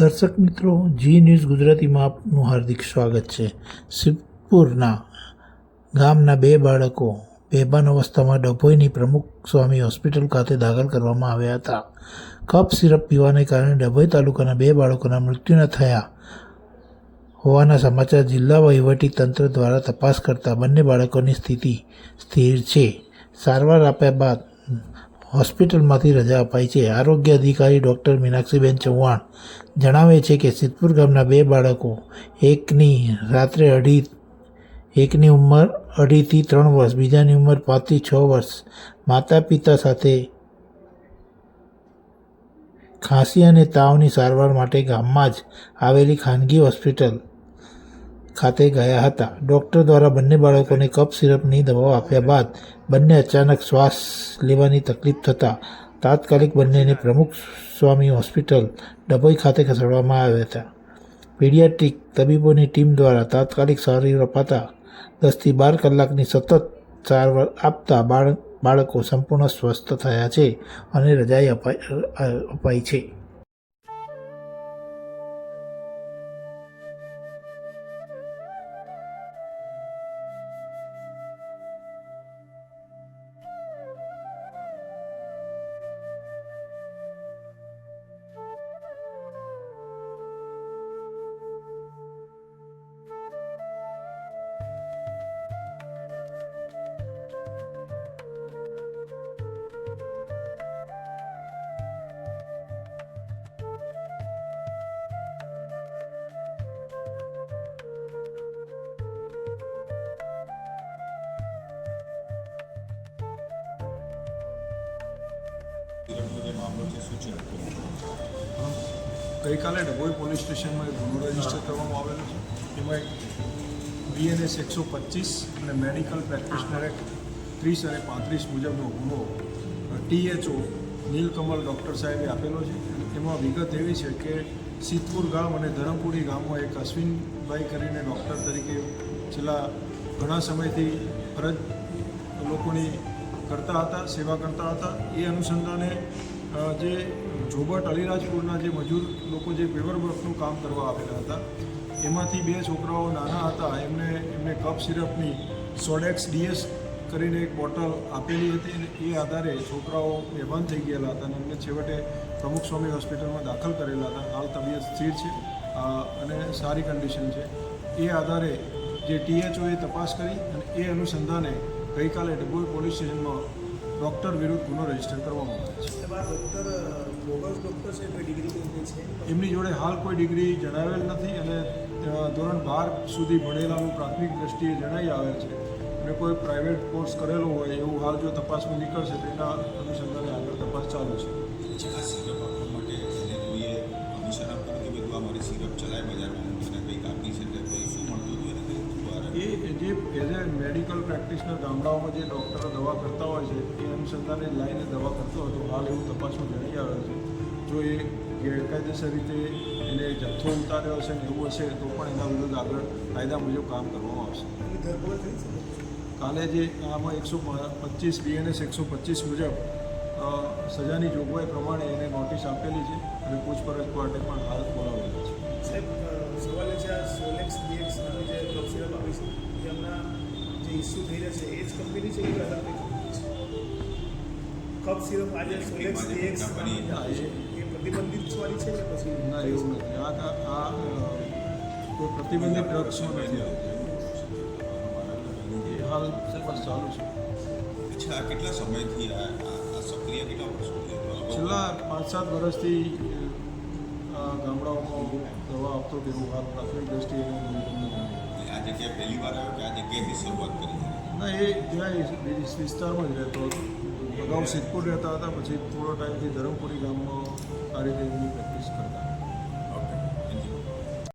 દર્શક મિત્રો, જી ન્યૂઝ ગુજરાતીમાં આપનું હાર્દિક સ્વાગત છે. સિદ્ધપુરના ગામના બે બાળકો બેભાન અવસ્થામાં ડભોઈની પ્રમુખ સ્વામી હોસ્પિટલ ખાતે દાખલ કરવામાં આવ્યા હતા. કફ સિરપ પીવાને કારણે ડભોઈ તાલુકાના બે બાળકોના મૃત્યુ થયા હોવાના સમાચાર જિલ્લા વહીવટી તંત્ર દ્વારા તપાસ કરતા બંને બાળકોની સ્થિતિ સ્થિર છે. સારવાર આપ્યા બાદ હોસ્પિટલમાંથી રજા અપાઈ છે. આરોગ્ય અધિકારી ડૉક્ટર મીનાક્ષીબેન ચૌહાણ જણાવે છે કે સિદ્ધપુર ગામના બે બાળકો એકની ઉંમર 2.5 થી 3 વર્ષ, બીજાની ઉંમર 5 થી 6 વર્ષ માતા પિતા સાથે ખાંસી અને તાવની સારવાર માટે ગામમાં જ આવેલી ખાનગી હોસ્પિટલ ખાતે ગયા હતા. ડૉક્ટર દ્વારા બંને બાળકોને કફ સિરપની દવાઓ આપ્યા બાદ બંને અચાનક શ્વાસ લેવાની તકલીફ થતાં તાત્કાલિક બંનેને પ્રમુખ સ્વામી હોસ્પિટલ ડભોઈ ખાતે ખસેડવામાં આવ્યા હતા. પીડિયાટ્રિક તબીબોની ટીમ દ્વારા તાત્કાલિક સારવાર અપાતા 10 થી 12 કલાકની સતત સારવાર આપતા બાળકો સંપૂર્ણ સ્વસ્થ થયા છે અને રજા અપાઈ છે. ગઈકાલે ડભોઈ પોલીસ સ્ટેશનમાં એક ગુનો રજીસ્ટર કરવામાં આવેલો છે. એમાં BNS 125 અને મેડિકલ પ્રેક્ટિશનર એક્ટ 30 અને 35 મુજબનો ગુનો THO નીલકમલ ડૉક્ટર સાહેબે આપેલો છે. એમાં વિગત એવી છે કે સિદ્ધપુર ગામ અને ધરમપુરી ગામમાં એક અશ્વિનભાઈ કરીને ડૉક્ટર તરીકે છેલ્લા ઘણા સમયથી ફરજ લોકોની કરતા હતા, સેવા કરતા હતા. એ અનુસંધાને જે જોબટ અલીરાજપુરના જે મજૂર લોકો જે પેપર વર્કનું કામ કરવા આવેલા હતા, એમાંથી બે છોકરાઓ નાના હતા. એમને કફ સિરપની સોડેક્સ DS કરીને એક બોટલ આપેલી હતી અને એ આધારે છોકરાઓ બેભાન થઈ ગયેલા હતા અને એમને છેવટે પ્રમુખ સ્વામી હોસ્પિટલમાં દાખલ કરેલા હતા. હાલ તબિયત સ્થિર છે અને સારી કન્ડિશન છે. એ આધારે જે THOએ તપાસ કરી અને એ અનુસંધાને ગઈકાલે ડભોઈ પોલીસ સ્ટેશનમાં ડૉક્ટર વિરુદ્ધ ગુનો રજીસ્ટર કરવામાં આવ્યો છે. એમની જોડે હાલ કોઈ ડિગ્રી જણાવેલ નથી અને ધોરણ 12 સુધી ભણેલાનું પ્રાથમિક દ્રષ્ટિએ જણાઈ આવેલ છે અને કોઈ પ્રાઇવેટ કોર્સ કરેલો હોય એવું હાલ જો તપાસમાં નીકળશે તો એના અનુસંધાને આગળ તપાસ ચાલુ છે. આ સિરપ આપવા માટે એને કોઈએ પરમિશન આપતું કે બધું આ મારી સિરપ ચલાય બજારમાં મને કંઈક આપી છે એટલે કંઈ શું મળતું હતું એને કંઈ એ જે એઝ એ મેડિકલ પ્રેક્ટિશનર ગામડાઓમાં જે ડૉક્ટરો દવા કરતા હોય છે એ અનુસંધાને લાઈને દવા કરતો હતો. હાલ એવું તપાસમાં જણાઈ આવેલ છે. જો એ ગેરકાયદેસર રીતે એને જથ્થો ઉતાર્યો હશે ને એવું હશે તો પણ એના વિરુદ્ધ આગળ કાયદા મુજબ કામ કરવામાં આવશે. કાલે જે આમાં 125 BNS 125 મુજબ સજાની જોગવાઈ પ્રમાણે એને નોટિસ આપેલી છે અને પૂછપરછ માટે પણ હાલ બોલાવેલી છે. સાહેબ, સવાલ એ છે આ સોલેક્સ DX નામની જે કફ સિરપ આવી છે એ હમણાં જે ઇસ્યુ થઈ રહ્યા છે એ જ કંપની છે કે અલગ કંઈ કંપની છે? કફ સિરપ આજે સોલેક્સ DX એ પ્રતિબંધિત વાળી છે કે પછી? ના, એવું નથી. આ કોઈ પ્રતિબંધિત ડ્રગ્સમાં નથી આવતું. એ હાલ તપાસ ચાલુ છે. અચ્છા, આ કેટલા સમયથી આ સક્રિય કેટલા વર્ષોથી છેલ્લા 5-7 વર્ષથી ગામડાઓમાં દવા આપતો કે એવું હાલ પ્રાથમિક દ્રષ્ટિએ આ જગ્યાએ પહેલી વાર આવ્યો કે આ જગ્યાએથી શરૂઆત કરી? ના, એ ત્યાં વિસ્તારમાં જ રહેતો હતો. અગાઉ સિદ્ધપુર રહેતા હતા, પછી થોડો ટાઈમથી ધરમપુરી ગામમાં આ રીતે એમની પ્રેક્ટિસ કરતા.